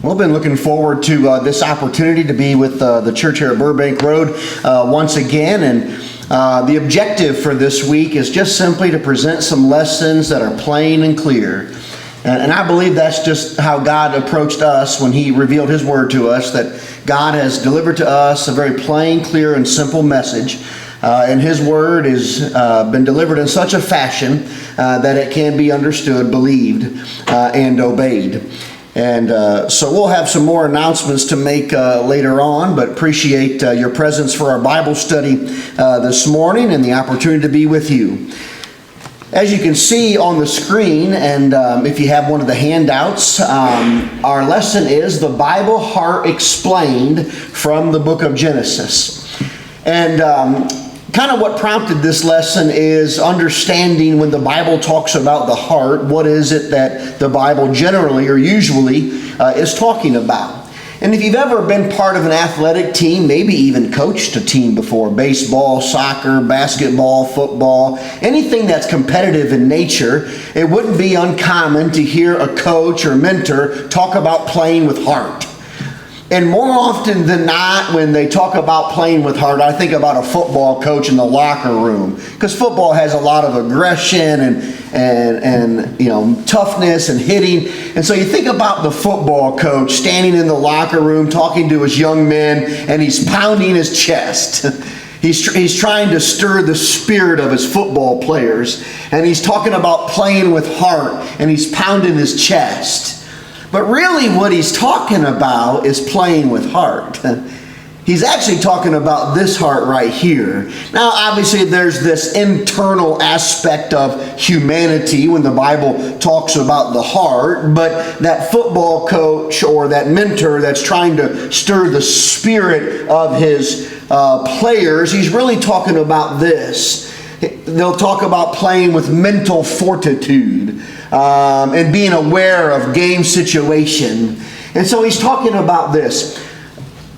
Well, I've been looking forward to this opportunity to be with the church here at Burbank Road once again, and the objective for this week is just simply to present some lessons that are plain and clear. And I believe that's just how God approached us when He revealed His Word to us, that God has delivered to us a very plain, clear, and simple message. And His Word has been delivered in such a fashion that it can be understood, believed, and obeyed. And so we'll have some more announcements to make later on, but appreciate your presence for our Bible study this morning and the opportunity to be with you. As you can see on the screen, and if you have one of the handouts, our lesson is The Bible Heart Explained from the book of Genesis. And kind of what prompted this lesson is understanding when the Bible talks about the heart, what is it that the Bible generally or usually is talking about. And if you've ever been part of an athletic team, maybe even coached a team before, baseball, soccer, basketball, football, anything that's competitive in nature, it wouldn't be uncommon to hear a coach or mentor talk about playing with heart. And more often than not, when they talk about playing with heart, I think about a football coach in the locker room, because football has a lot of aggression and toughness and hitting. And so you think about the football coach standing in the locker room talking to his young men, and he's pounding his chest. He's trying to stir the spirit of his football players, and he's talking about playing with heart, and he's pounding his chest. But really what he's talking about is playing with heart. He's actually talking about this heart right here. Now, obviously, there's this internal aspect of humanity when the Bible talks about the heart, but that football coach or that mentor that's trying to stir the spirit of his players, he's really talking about this. They'll talk about playing with mental fortitude. And being aware of game situation. And so he's talking about this.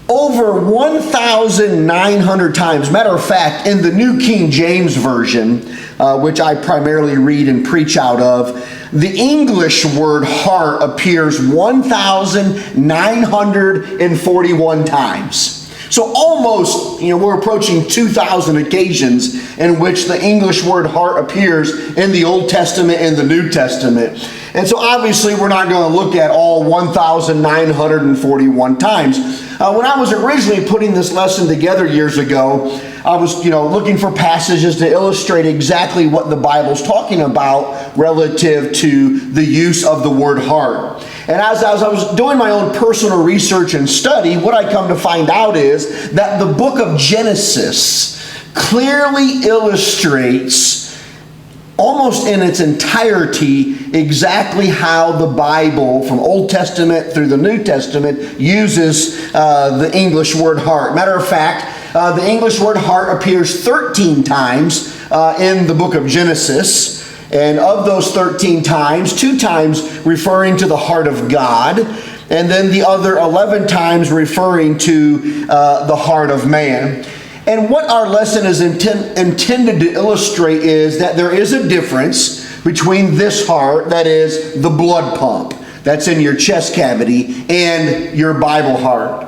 Over 1,900 times, matter of fact, in the New King James Version, which I primarily read and preach out of, the English word heart appears 1,941 times. So almost, we're approaching 2,000 occasions in which the English word heart appears in the Old Testament and the New Testament. And so obviously we're not going to look at all 1,941 times. When I was originally putting this lesson together years ago, I was, looking for passages to illustrate exactly what the Bible's talking about relative to the use of the word heart. And as I was doing my own personal research and study, what I come to find out is that the book of Genesis clearly illustrates, almost in its entirety, exactly how the Bible, from Old Testament through the New Testament, uses the English word heart. Matter of fact, the English word heart appears 13 times in the book of Genesis. And of those 13 times, 2 times referring to the heart of God, and then the other 11 times referring to the heart of man. And what our lesson is intended to illustrate is that there is a difference between this heart, that is the blood pump, that's in your chest cavity, and your Bible heart.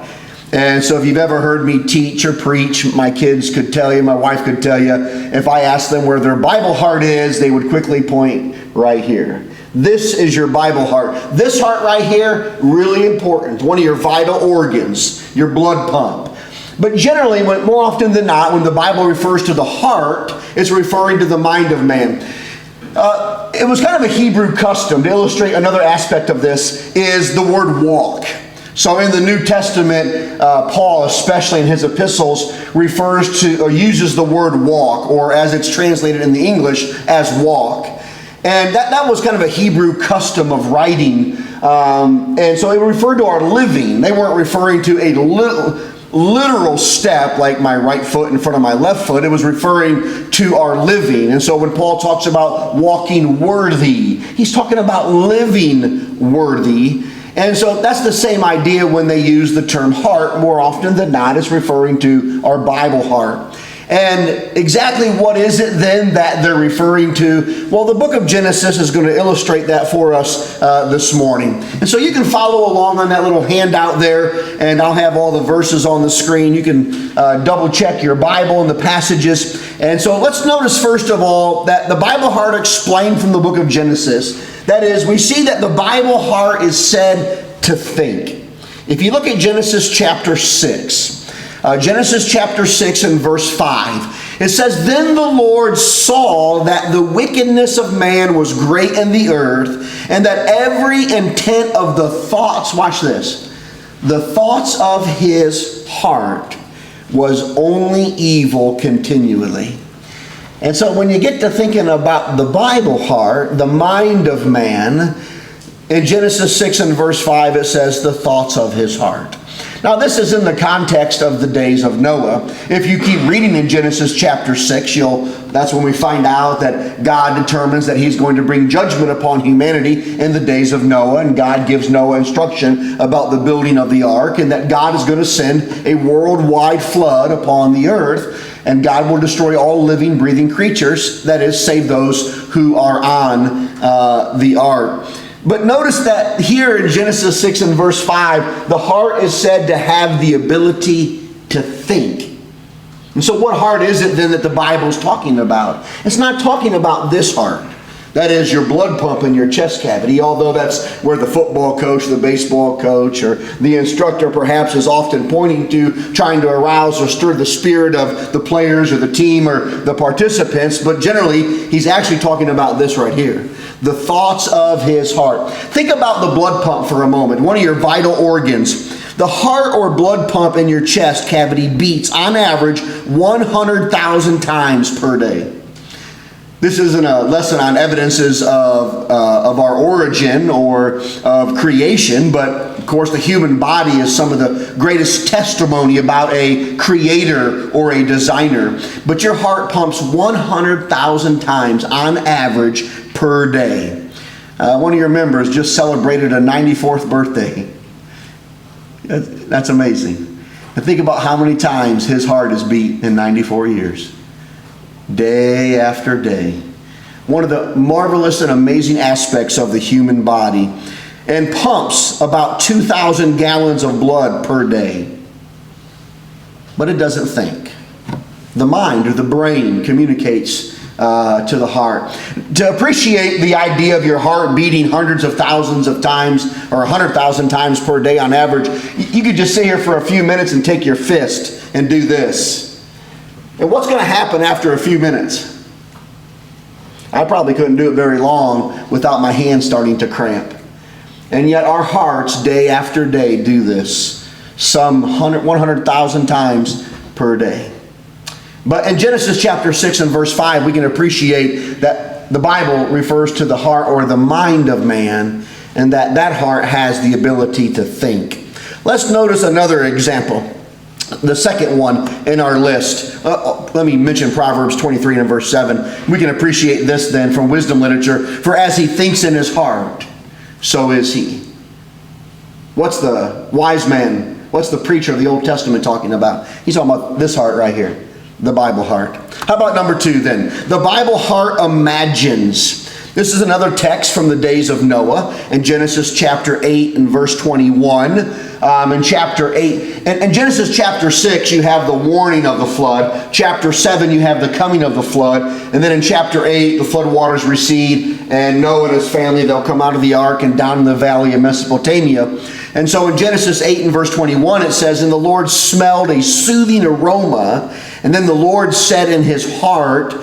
And so if you've ever heard me teach or preach, my kids could tell you, my wife could tell you, if I asked them where their Bible heart is, they would quickly point right here. This is your Bible heart. This heart right here, really important. One of your vital organs, your blood pump. But generally, more often than not, when the Bible refers to the heart, it's referring to the mind of man. It was kind of a Hebrew custom. To illustrate another aspect of this is the word walk. So in the New Testament, Paul, especially in his epistles, refers to or uses the word walk, or as it's translated in the English, as walk. And that was kind of a Hebrew custom of writing. And so it referred to our living. They weren't referring to a literal step like my right foot in front of my left foot. It was referring to our living. And so when Paul talks about walking worthy, he's talking about living worthy. And so that's the same idea when they use the term heart. More often than not, it's referring to our Bible heart. And exactly what is it then that they're referring to? Well, the book of Genesis is going to illustrate that for us this morning. And so you can follow along on that little handout there, and I'll have all the verses on the screen. You can double check your Bible and the passages. And so let's notice first of all that the Bible heart explained from the book of Genesis. That is, we see that the Bible heart is said to think. If you look at Genesis chapter 6, Genesis chapter 6 and verse 5. It says, "Then the Lord saw that the wickedness of man was great in the earth, and that every intent of the thoughts," watch this, "the thoughts of his heart was only evil continually." And so when you get to thinking about the Bible heart, the mind of man, in Genesis 6 and verse 5 it says, "the thoughts of his heart." Now this is in the context of the days of Noah. If you keep reading in Genesis chapter 6, that's when we find out that God determines that he's going to bring judgment upon humanity in the days of Noah. And God gives Noah instruction about the building of the ark, and that God is going to send a worldwide flood upon the earth. And God will destroy all living, breathing creatures, that is, save those who are on the ark. But notice that here in Genesis 6 and verse 5, the heart is said to have the ability to think. And so what heart is it then that the Bible is talking about? It's not talking about this heart. That is your blood pump in your chest cavity, although that's where the football coach, the baseball coach, or the instructor perhaps is often pointing to, trying to arouse or stir the spirit of the players or the team or the participants. But generally, he's actually talking about this right here. The thoughts of his heart. Think about the blood pump for a moment, one of your vital organs. The heart or blood pump in your chest cavity beats on average 100,000 times per day. This isn't a lesson on evidences of our origin or of creation, but of course the human body is some of the greatest testimony about a creator or a designer. But your heart pumps 100,000 times on average per day. One of your members just celebrated a 94th birthday. That's amazing. And think about how many times his heart has beat in 94 years. Day after day. One of the marvelous and amazing aspects of the human body, and pumps about 2,000 gallons of blood per day. But it doesn't think. The mind or the brain communicates to the heart. To appreciate the idea of your heart beating hundreds of thousands of times or 100,000 times per day on average, you could just sit here for a few minutes and take your fist and do this. And what's going to happen after a few minutes? I probably couldn't do it very long without my hands starting to cramp. And yet our hearts day after day do this, some 100,000 times per day. But in Genesis chapter 6 and verse 5, we can appreciate that the Bible refers to the heart or the mind of man, and that heart has the ability to think. Let's notice another example. The second one in our list. Let me mention Proverbs 23 and verse 7. We can appreciate this then from wisdom literature. "For as he thinks in his heart, so is he." What's the wise man, what's the preacher of the Old Testament talking about? He's talking about this heart right here, the Bible heart. How about number 2 then? The Bible heart imagines. This is another text from the days of Noah in Genesis chapter 8 and verse 21. In chapter 8, and Genesis chapter 6, you have the warning of the flood. Chapter 7, you have the coming of the flood. And then in chapter 8, the flood waters recede, and Noah and his family, they'll come out of the ark and down in the valley of Mesopotamia. And so in Genesis 8 and verse 21, it says, "And the Lord smelled a soothing aroma, and then the Lord said in his heart,"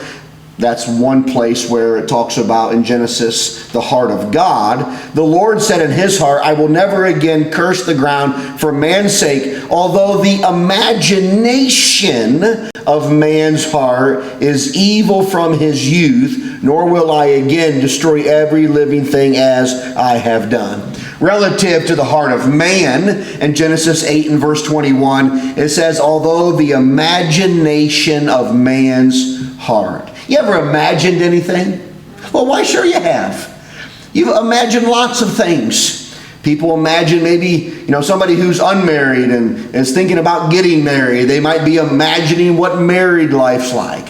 that's one place where it talks about in Genesis the heart of God. "The Lord said in his heart, I will never again curse the ground for man's sake, although the imagination of man's heart is evil from his youth, nor will I again destroy every living thing as I have done." Relative to the heart of man, in Genesis 8 and verse 21, it says, "Although the imagination of man's heart." You ever imagined anything? Well, why, sure you have. You've imagined lots of things. People imagine maybe, somebody who's unmarried and is thinking about getting married. They might be imagining what married life's like.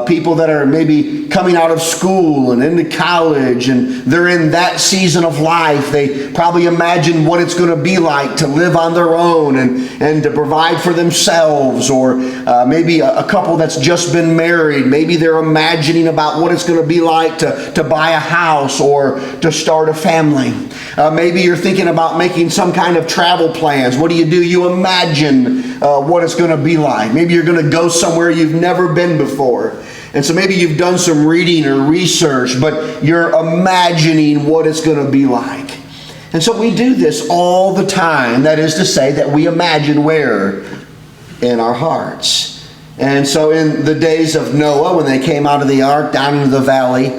People that are maybe coming out of school and into college, and they're in that season of life. They probably imagine what it's going to be like to live on their own and to provide for themselves. Or maybe a couple that's just been married. Maybe they're imagining about what it's going to be like to buy a house or to start a family. Maybe you're thinking about making some kind of travel plans. What do? You imagine what it's going to be like. Maybe you're going to go somewhere you've never been before. And so maybe you've done some reading or research, but you're imagining what it's going to be like. And so we do this all the time. That is to say that we imagine where? In our hearts. And so in the days of Noah, when they came out of the ark down into the valley,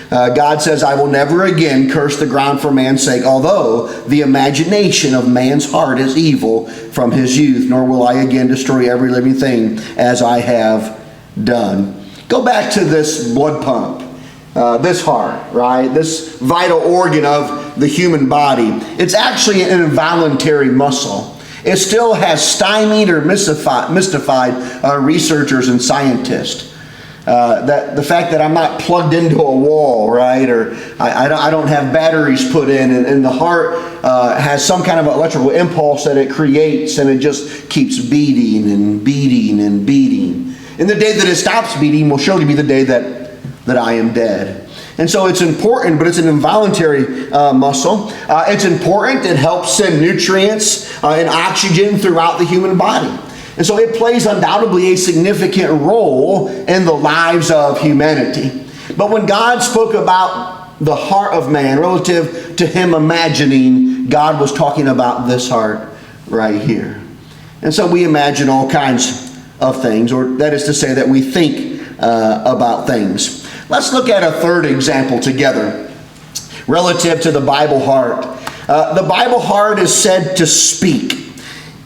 God says, I will never again curse the ground for man's sake, although the imagination of man's heart is evil from his youth, nor will I again destroy every living thing as I have done. Go back to this blood pump, this heart, right? This vital organ of the human body. It's actually an involuntary muscle. It still has stymied or mystified researchers and scientists. That the fact that I'm not plugged into a wall, right? Or I don't have batteries put in, and the heart has some kind of electrical impulse that it creates, and it just keeps beating and beating and beating. And the day that it stops beating will surely be the day that I am dead. And so it's important, but it's an involuntary muscle. It's important. It helps send nutrients and oxygen throughout the human body. And so it plays undoubtedly a significant role in the lives of humanity. But when God spoke about the heart of man relative to him imagining, God was talking about this heart right here. And so we imagine all kinds of things, or that is to say that we think about things. Let's look at a third example together relative to the Bible heart. The Bible heart is said to speak.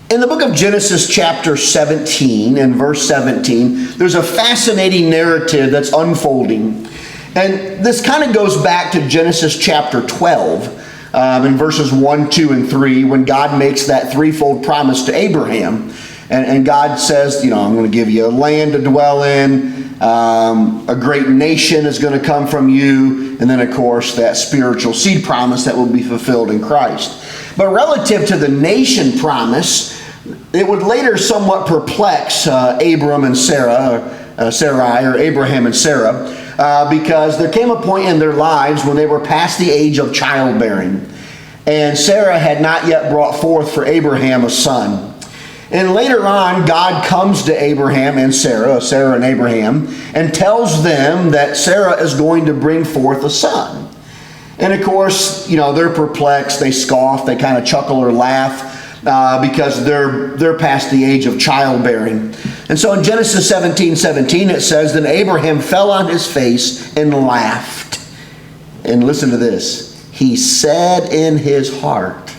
In the book of Genesis chapter 17 and verse 17, there's a fascinating narrative that's unfolding. And this kind of goes back to Genesis chapter 12 in verses 1, 2, and 3, when God makes that threefold promise to Abraham. And God says, I'm going to give you a land to dwell in. A great nation is going to come from you. And then, of course, that spiritual seed promise that will be fulfilled in Christ. But relative to the nation promise, it would later somewhat perplex Abraham and Sarah, because there came a point in their lives when they were past the age of childbearing. And Sarah had not yet brought forth for Abraham a son. And later on, God comes to Abraham and Sarah and Abraham, and tells them that Sarah is going to bring forth a son. And of course, they're perplexed, they scoff, they kind of chuckle or laugh because they're past the age of childbearing. And so in Genesis 17:17 it says, Then Abraham fell on his face and laughed. And listen to this. He said in his heart,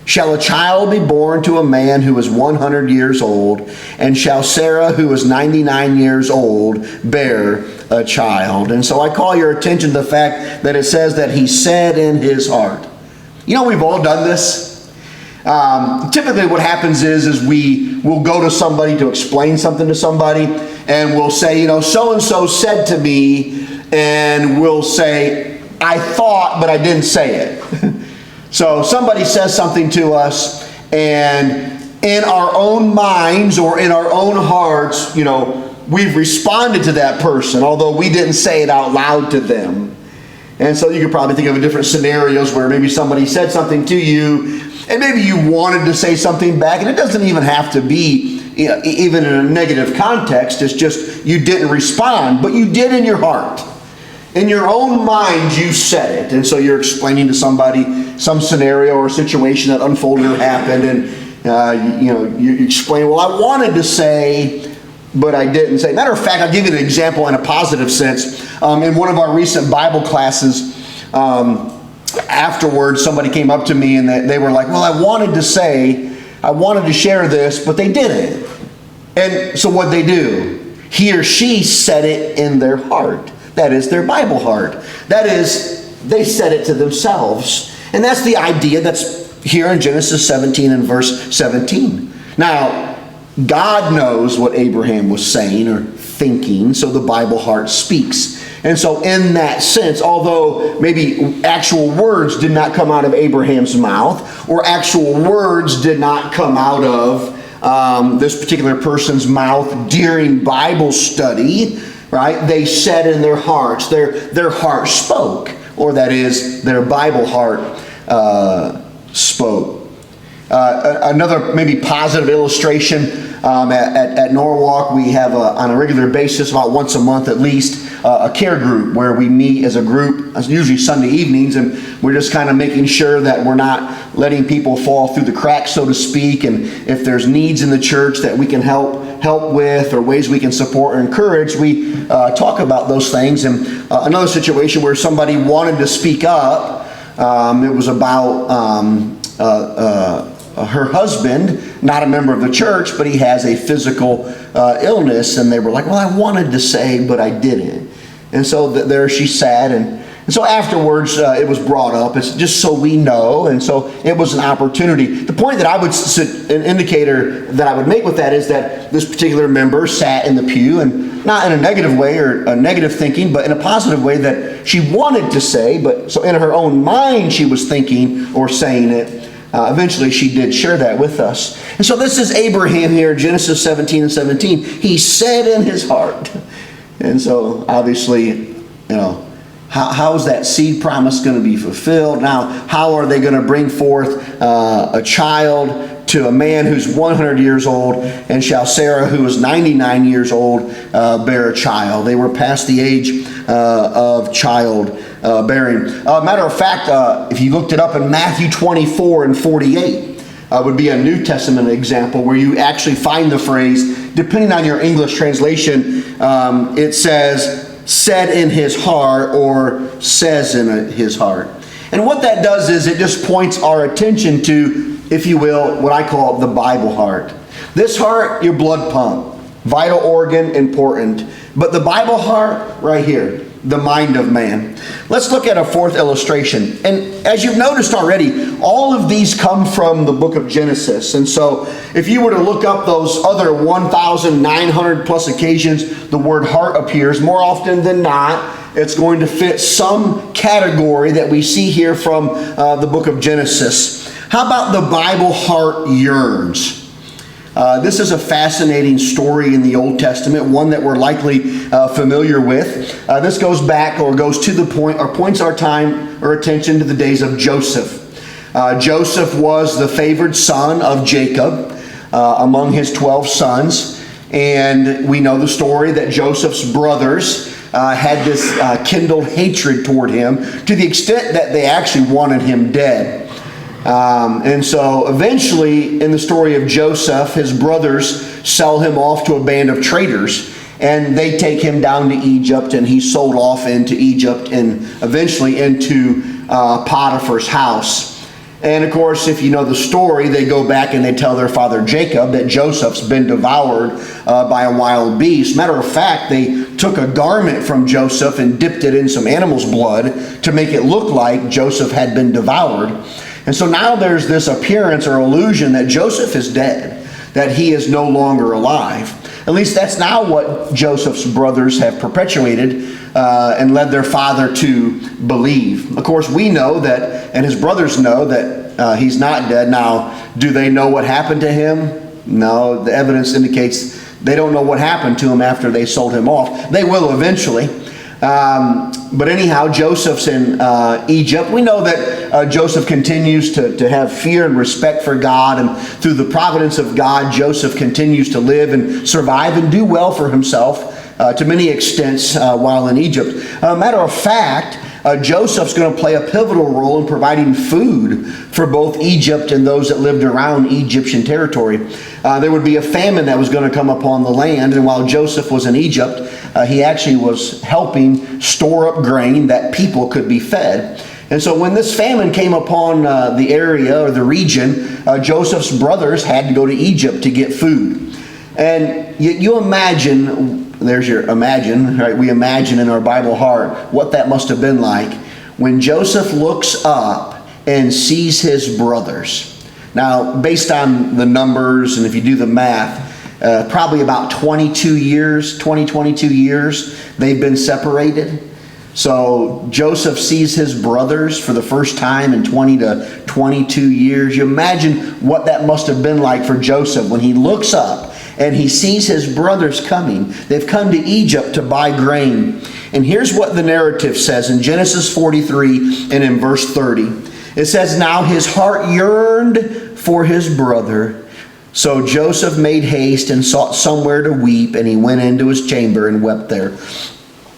Shall a child be born to a man who is 100 years old? And shall Sarah, who is 99 years old, bear a child? And so I call your attention to the fact that it says that he said in his heart. We've all done this. Typically what happens is we will go to somebody to explain something to somebody, and we'll say, so-and-so said to me, and we'll say, I thought, but I didn't say it. So somebody says something to us, and in our own minds or in our own hearts, we've responded to that person, although we didn't say it out loud to them. And so you could probably think of different scenarios where maybe somebody said something to you, and maybe you wanted to say something back, and it doesn't even have to be even in a negative context. It's just you didn't respond, but you did in your heart. In your own mind, you said it. And so you're explaining to somebody some scenario or situation that unfolded or happened. And, you explain, well, I wanted to say, but I didn't say. Matter of fact, I'll give you an example in a positive sense. In one of our recent Bible classes, afterwards, somebody came up to me and they were like, well, I wanted to share this, but they didn't. And so what'd they do? He or she said it in their heart. That is their Bible heart. That is, they said it to themselves. And that's the idea that's here in Genesis 17 and verse 17. Now, God knows what Abraham was saying or thinking, so the Bible heart speaks. And so in that sense, although maybe actual words did not come out of Abraham's mouth, or actual words did not come out of this particular person's mouth during Bible study, right? They said in their hearts, their heart spoke, or that is, their Bible heart spoke. Another maybe positive illustration, at Norwalk, we have on a regular basis, about once a month at least, a care group where we meet as a group, usually Sunday evenings, and we're just kind of making sure that we're not letting people fall through the cracks, so to speak, and if there's needs in the church that we can help with, or ways we can support or encourage, we talk about those things. And another situation where somebody wanted to speak up, it was about her husband, not a member of the church, but he has a physical illness, and they were like, well, I wanted to say, but I didn't. And so there she sat, and so afterwards it was brought up. It's just so we know, and so it was an opportunity. The point that I would, an indicator that I would make with that is that this particular member sat in the pew, and not in a negative way or a negative thinking, but in a positive way that she wanted to say, but so in her own mind she was thinking or saying it. Eventually she did share that with us. And so this is Abraham here, Genesis 17 and 17. He said in his heart. And so obviously, how is that seed promise going to be fulfilled? Now, how are they going to bring forth a child to a man who's 100 years old, and shall Sarah, who is 99 years old, bear a child? They were past the age of child bearing. Matter of fact, if you looked it up in Matthew 24 and 48, would be a New Testament example where you actually find the phrase, depending on your English translation, it said in his heart, or says in his heart. And what that does is it just points our attention to, if you will, what I call the Bible heart. This heart, your blood pump, vital organ, important. But the Bible heart, right here, the mind of man. Let's look at a fourth illustration. And as you've noticed already, all of these come from the book of Genesis. And so if you were to look up those other 1,900 plus occasions the word heart appears, more often than not, it's going to fit some category that we see here from the book of Genesis. How about the Bible heart yearns? This is a fascinating story in the Old Testament, one that we're likely familiar with. This goes back, or goes to the point, or points our time or attention to the days of Joseph. Joseph was the favored son of Jacob among his 12 sons. And we know the story that Joseph's brothers had this kindled hatred toward him, to the extent that they actually wanted him dead. And so eventually, in the story of Joseph, his brothers sell him off to a band of traders, and they take him down to Egypt, and he's sold off into Egypt and eventually into Potiphar's house. And of course, if you know the story, they go back and they tell their father Jacob that Joseph's been devoured by a wild beast. Matter of fact, they took a garment from Joseph and dipped it in some animal's blood to make it look like Joseph had been devoured. And so now there's this appearance or illusion that Joseph is dead, that he is no longer alive. At least that's now what Joseph's brothers have perpetuated and led their father to believe. Of course, we know that, and his brothers know that he's not dead. Now, do they know what happened to him? No, the evidence indicates they don't know what happened to him after they sold him off. They will eventually. But anyhow, Joseph's in Egypt. We know that Joseph continues to have fear and respect for God, and through the providence of God, Joseph continues to live and survive and do well for himself to many extents while in Egypt. Matter of fact, Joseph's going to play a pivotal role in providing food for both Egypt and those that lived around Egyptian territory. There would be a famine that was going to come upon the land, and while Joseph was in Egypt, he actually was helping store up grain that people could be fed. And so when this famine came upon the area or the region, Joseph's brothers had to go to Egypt to get food. And you imagine, there's your imagine, right? We imagine in our Bible heart what that must have been like when Joseph looks up and sees his brothers. Now, based on the numbers, and if you do the math, probably about 22 years they've been separated. So Joseph sees his brothers for the first time in 20 to 22 years. You imagine what that must have been like for Joseph when he looks up and he sees his brothers coming. They've come to Egypt to buy grain. And here's what the narrative says in Genesis 43 and in verse 30. It says, "Now his heart yearned for his brother. So Joseph made haste and sought somewhere to weep, and he went into his chamber and wept there."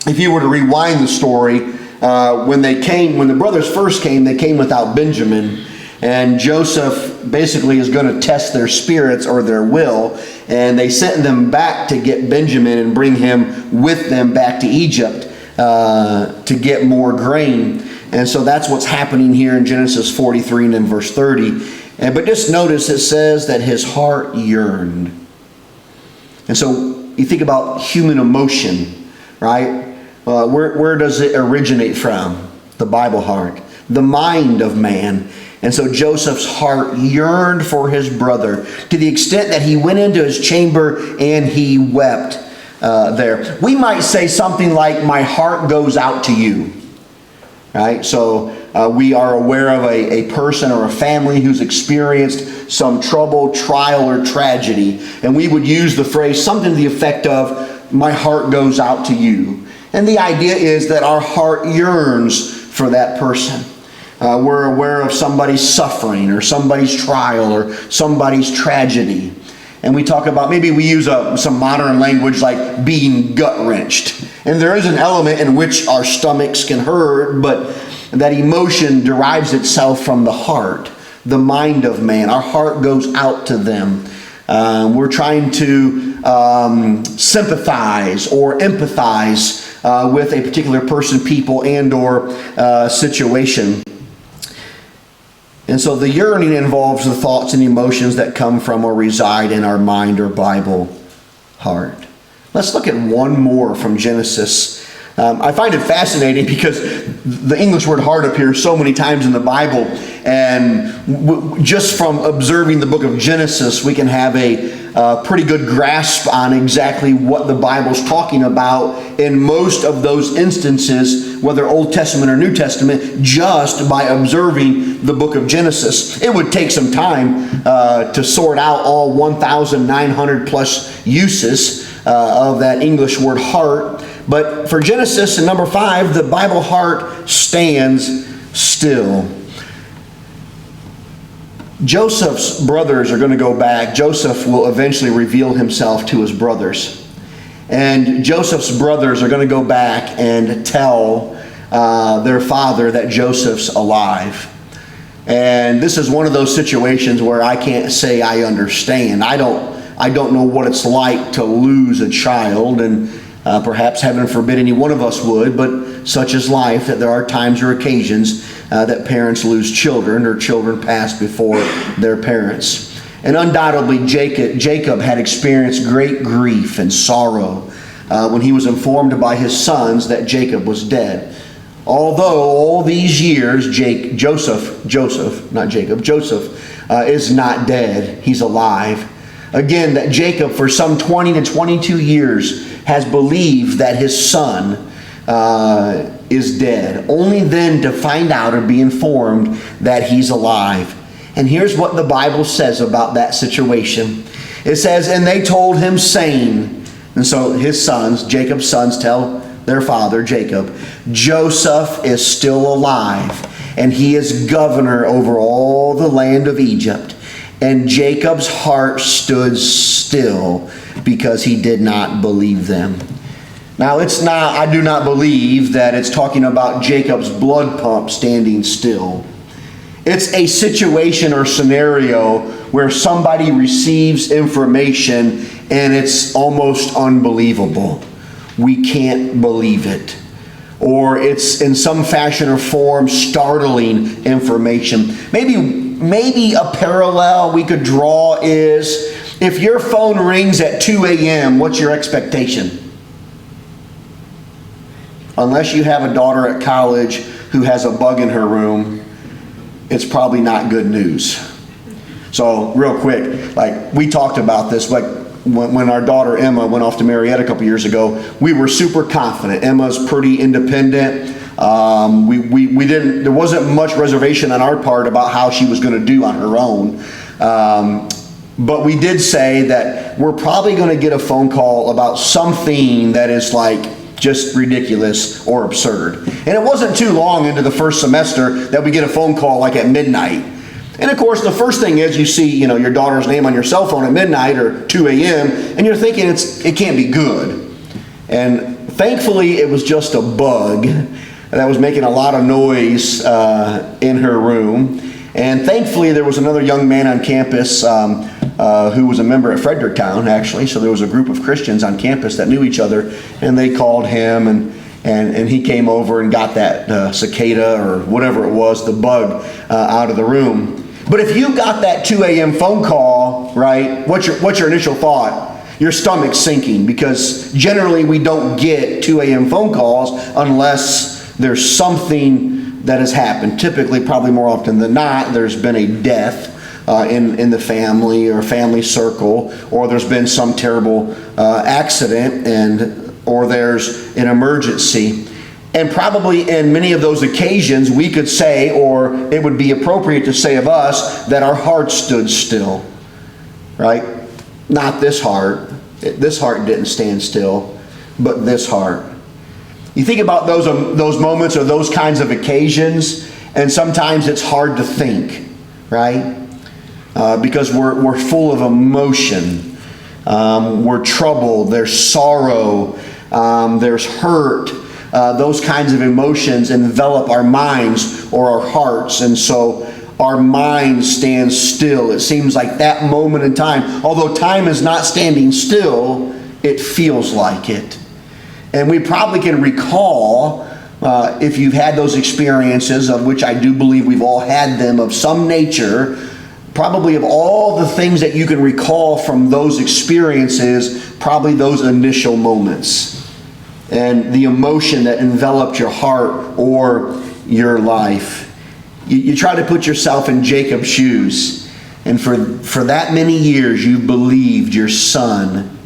If you were to rewind the story, when the brothers first came, they came without Benjamin. And Joseph basically is going to test their spirits or their will. And they sent them back to get Benjamin and bring him with them back to Egypt to get more grain. And so that's what's happening here in Genesis 43 and in verse 30. But just notice it says that his heart yearned. And so you think about human emotion, right? Where does it originate from? The Bible heart, the mind of man. And so Joseph's heart yearned for his brother to the extent that he went into his chamber and he wept there. We might say something like, "My heart goes out to you." Right? So we are aware of a person or a family who's experienced some trouble, trial, or tragedy. And we would use the phrase something to the effect of, "My heart goes out to you." And the idea is that our heart yearns for that person. We're aware of somebody's suffering or somebody's trial or somebody's tragedy. And we talk about, maybe we use some modern language like being gut-wrenched. And there is an element in which our stomachs can hurt, but that emotion derives itself from the heart, the mind of man. Our heart goes out to them. We're trying to sympathize or empathize with a particular person, people, and or situation. And so the yearning involves the thoughts and emotions that come from or reside in our mind or Bible heart. Let's look at one more from Genesis. I find it fascinating because the English word heart appears so many times in the Bible, and just from observing the book of Genesis, we can have a pretty good grasp on exactly what the Bible's talking about in most of those instances, whether Old Testament or New Testament, just by observing the book of Genesis. It would take some time to sort out all 1,900 plus uses of that English word heart. But for Genesis and number 5, the Bible heart stands still. Joseph's brothers are going to go back. Joseph will eventually reveal himself to his brothers. And Joseph's brothers are going to go back and tell their father that Joseph's alive. And this is one of those situations where I can't say I understand. I don't know what it's like to lose a child, and perhaps, heaven forbid, any one of us would, but such is life, that there are times or occasions that parents lose children, or children pass before their parents. And undoubtedly, Jacob had experienced great grief and sorrow when he was informed by his sons that Jacob was dead. Although all these years, Joseph is not dead. He's alive. Again, that Jacob, for some 20 to 22 years, has believed that his son is dead, only then to find out or be informed that he's alive. And here's what the Bible says about that situation. It says, "And they told him, saying," and so his sons, Jacob's sons, tell their father, Jacob, "Joseph is still alive, and he is governor over all the land of Egypt." And Jacob's heart stood still because he did not believe them. Now, I do not believe that it's talking about Jacob's blood pump standing still. It's a situation or scenario where somebody receives information and it's almost unbelievable. We can't believe it. Or it's in some fashion or form startling information. Maybe a parallel we could draw is, if your phone rings at 2 a.m., what's your expectation? Unless you have a daughter at college who has a bug in her room, it's probably not good news. So real quick, like we talked about this, like when our daughter Emma went off to Marietta a couple years ago, we were super confident. Emma's pretty independent. There wasn't much reservation on our part about how she was going to do on her own. But we did say that we're probably going to get a phone call about something that is like just ridiculous or absurd. And it wasn't too long into the first semester that we get a phone call like at midnight. And of course, the first thing is you see, your daughter's name on your cell phone at midnight or 2 a.m. and you're thinking it can't be good. And thankfully, it was just a bug that was making a lot of noise in her room. And thankfully, there was another young man on campus who was a member at Fredericktown, actually. So there was a group of Christians on campus that knew each other, and they called him, and he came over and got that cicada or whatever it was, the bug, out of the room. But if you got that 2 a.m. phone call, right, what's your initial thought? Your stomach's sinking, because generally we don't get 2 a.m. phone calls unless there's something that has happened. Typically, probably more often than not, there's been a death in the family or family circle, or there's been some terrible accident, or there's an emergency. And probably in many of those occasions, we could say, or it would be appropriate to say of us, that our heart stood still, right? Not this heart. This heart didn't stand still, but this heart. You think about those moments or those kinds of occasions, and sometimes it's hard to think, right? Because we're full of emotion. We're troubled. There's sorrow. There's hurt. Those kinds of emotions envelop our minds or our hearts, and so our mind stands still. It seems like that moment in time, although time is not standing still, it feels like it. And we probably can recall, if you've had those experiences, of which I do believe we've all had them of some nature, probably of all the things that you can recall from those experiences, probably those initial moments and the emotion that enveloped your heart or your life. You try to put yourself in Jacob's shoes, and for that many years you believed your son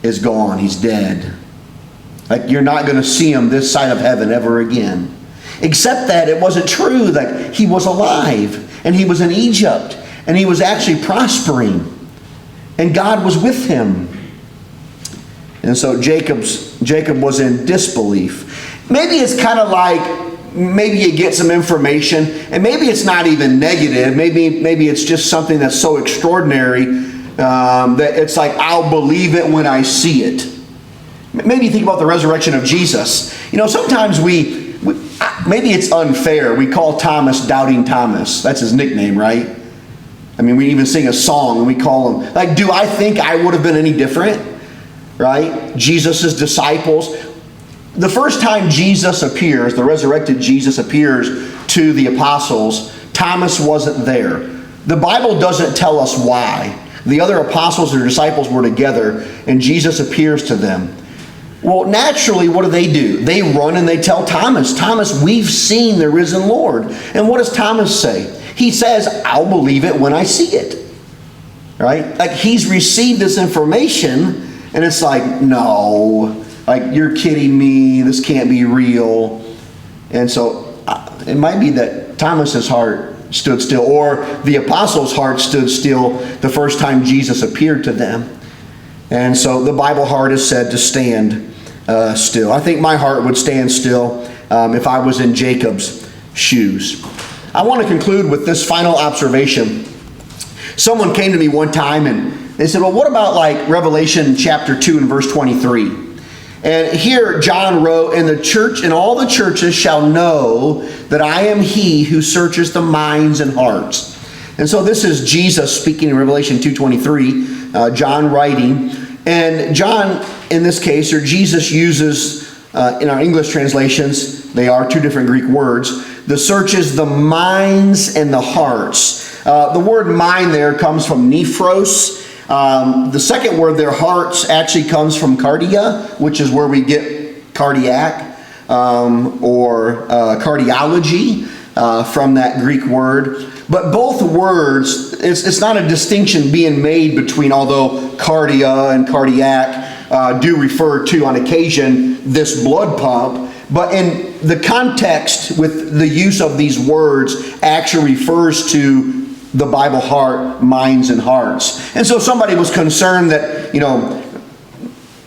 is gone, he's dead. Like you're not going to see him this side of heaven ever again. Except that it wasn't true, that he was alive and he was in Egypt and he was actually prospering and God was with him. And so Jacob was in disbelief. Maybe it's kind of like, maybe you get some information and maybe it's not even negative. Maybe it's just something that's so extraordinary that it's like, I'll believe it when I see it. Maybe you think about the resurrection of Jesus. Sometimes we maybe it's unfair. We call Thomas Doubting Thomas. That's his nickname, right? I mean, we even sing a song and we call him, like, do I think I would have been any different? Right? Jesus' disciples. The first time Jesus appears, the resurrected Jesus appears to the apostles, Thomas wasn't there. The Bible doesn't tell us why. The other apostles or disciples were together and Jesus appears to them. Well, naturally, what do? They run and they tell Thomas, Thomas, we've seen the risen Lord. And what does Thomas say? He says, I'll believe it when I see it. Right? Like he's received this information and it's like, no, like you're kidding me. This can't be real. And so it might be that Thomas's heart stood still, or the apostles' heart stood still the first time Jesus appeared to them. And so the Bible heart is said to stand still. I think my heart would stand still if I was in Jacob's shoes. I want to conclude with this final observation. Someone came to me one time and they said, well, what about like Revelation chapter 2 and verse 23? And here John wrote, and the church and all the churches shall know that I am he who searches the minds and hearts. And so this is Jesus speaking in Revelation 2:23, John writing. And John, in this case, or Jesus uses, in our English translations, they are two different Greek words, the searches the minds and the hearts. The word mind there comes from nephros. The second word there, hearts, actually comes from cardia, which is where we get cardiac or cardiology. from that Greek word. But both words, it's not a distinction being made between, although cardia and cardiac do refer to on occasion this blood pump, but in the context with the use of these words actually refers to the Bible heart, minds and hearts. And so somebody was concerned that,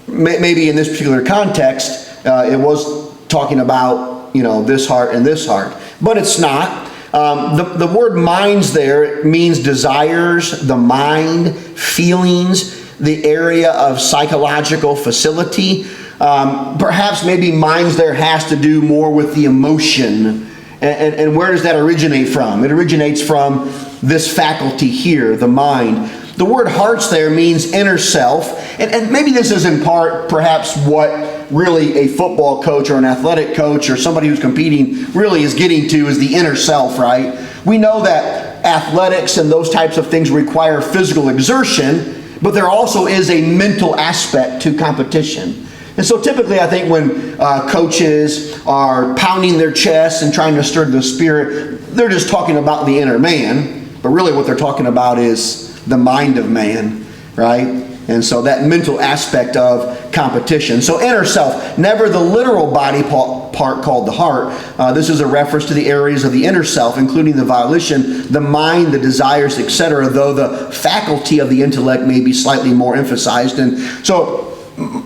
maybe in this particular context, it was talking about, this heart and this heart. But it's not. The word minds there means desires, the mind, feelings, the area of psychological facility. Perhaps maybe minds there has to do more with the emotion. And where does that originate from? It originates from this faculty here, the mind. The word hearts there means inner self. And maybe this is in part perhaps what really a football coach or an athletic coach or somebody who's competing really is getting to, is the inner self, right? We know that athletics and those types of things require physical exertion, but there also is a mental aspect to competition. And so typically I think when coaches are pounding their chests and trying to stir the spirit, they're just talking about the inner man, but really what they're talking about is the mind of man, right? And so that mental aspect of competition. So inner self, never the literal body part called the heart. This is a reference to the areas of the inner self, including the volition, the mind, the desires, etc., though the faculty of the intellect may be slightly more emphasized. And so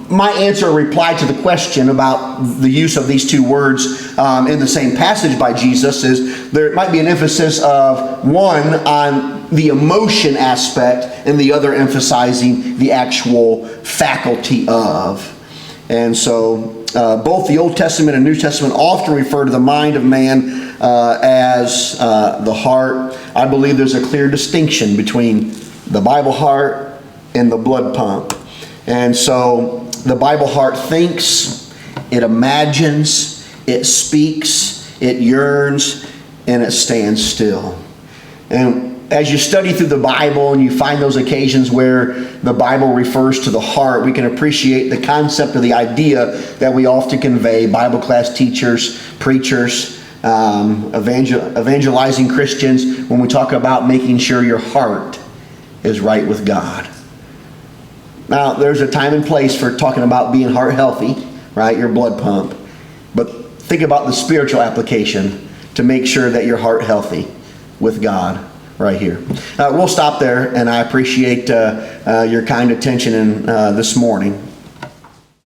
my answer or reply to the question about the use of these two words in the same passage by Jesus is there might be an emphasis of one on the emotion aspect and the other emphasizing the actual faculty of. And so both the Old Testament and New Testament often refer to the mind of man as the heart. I believe there's a clear distinction between the Bible heart and the blood pump. And so the Bible heart thinks, it imagines, it speaks, it yearns, and it stands still. And as you study through the Bible and you find those occasions where the Bible refers to the heart, we can appreciate the concept or the idea that we often convey, Bible class teachers, preachers, evangelizing Christians, when we talk about making sure your heart is right with God. Now, there's a time and place for talking about being heart healthy, right? Your blood pump. But think about the spiritual application to make sure that your heart healthy with God right here. We'll stop there, and I appreciate your kind attention this morning.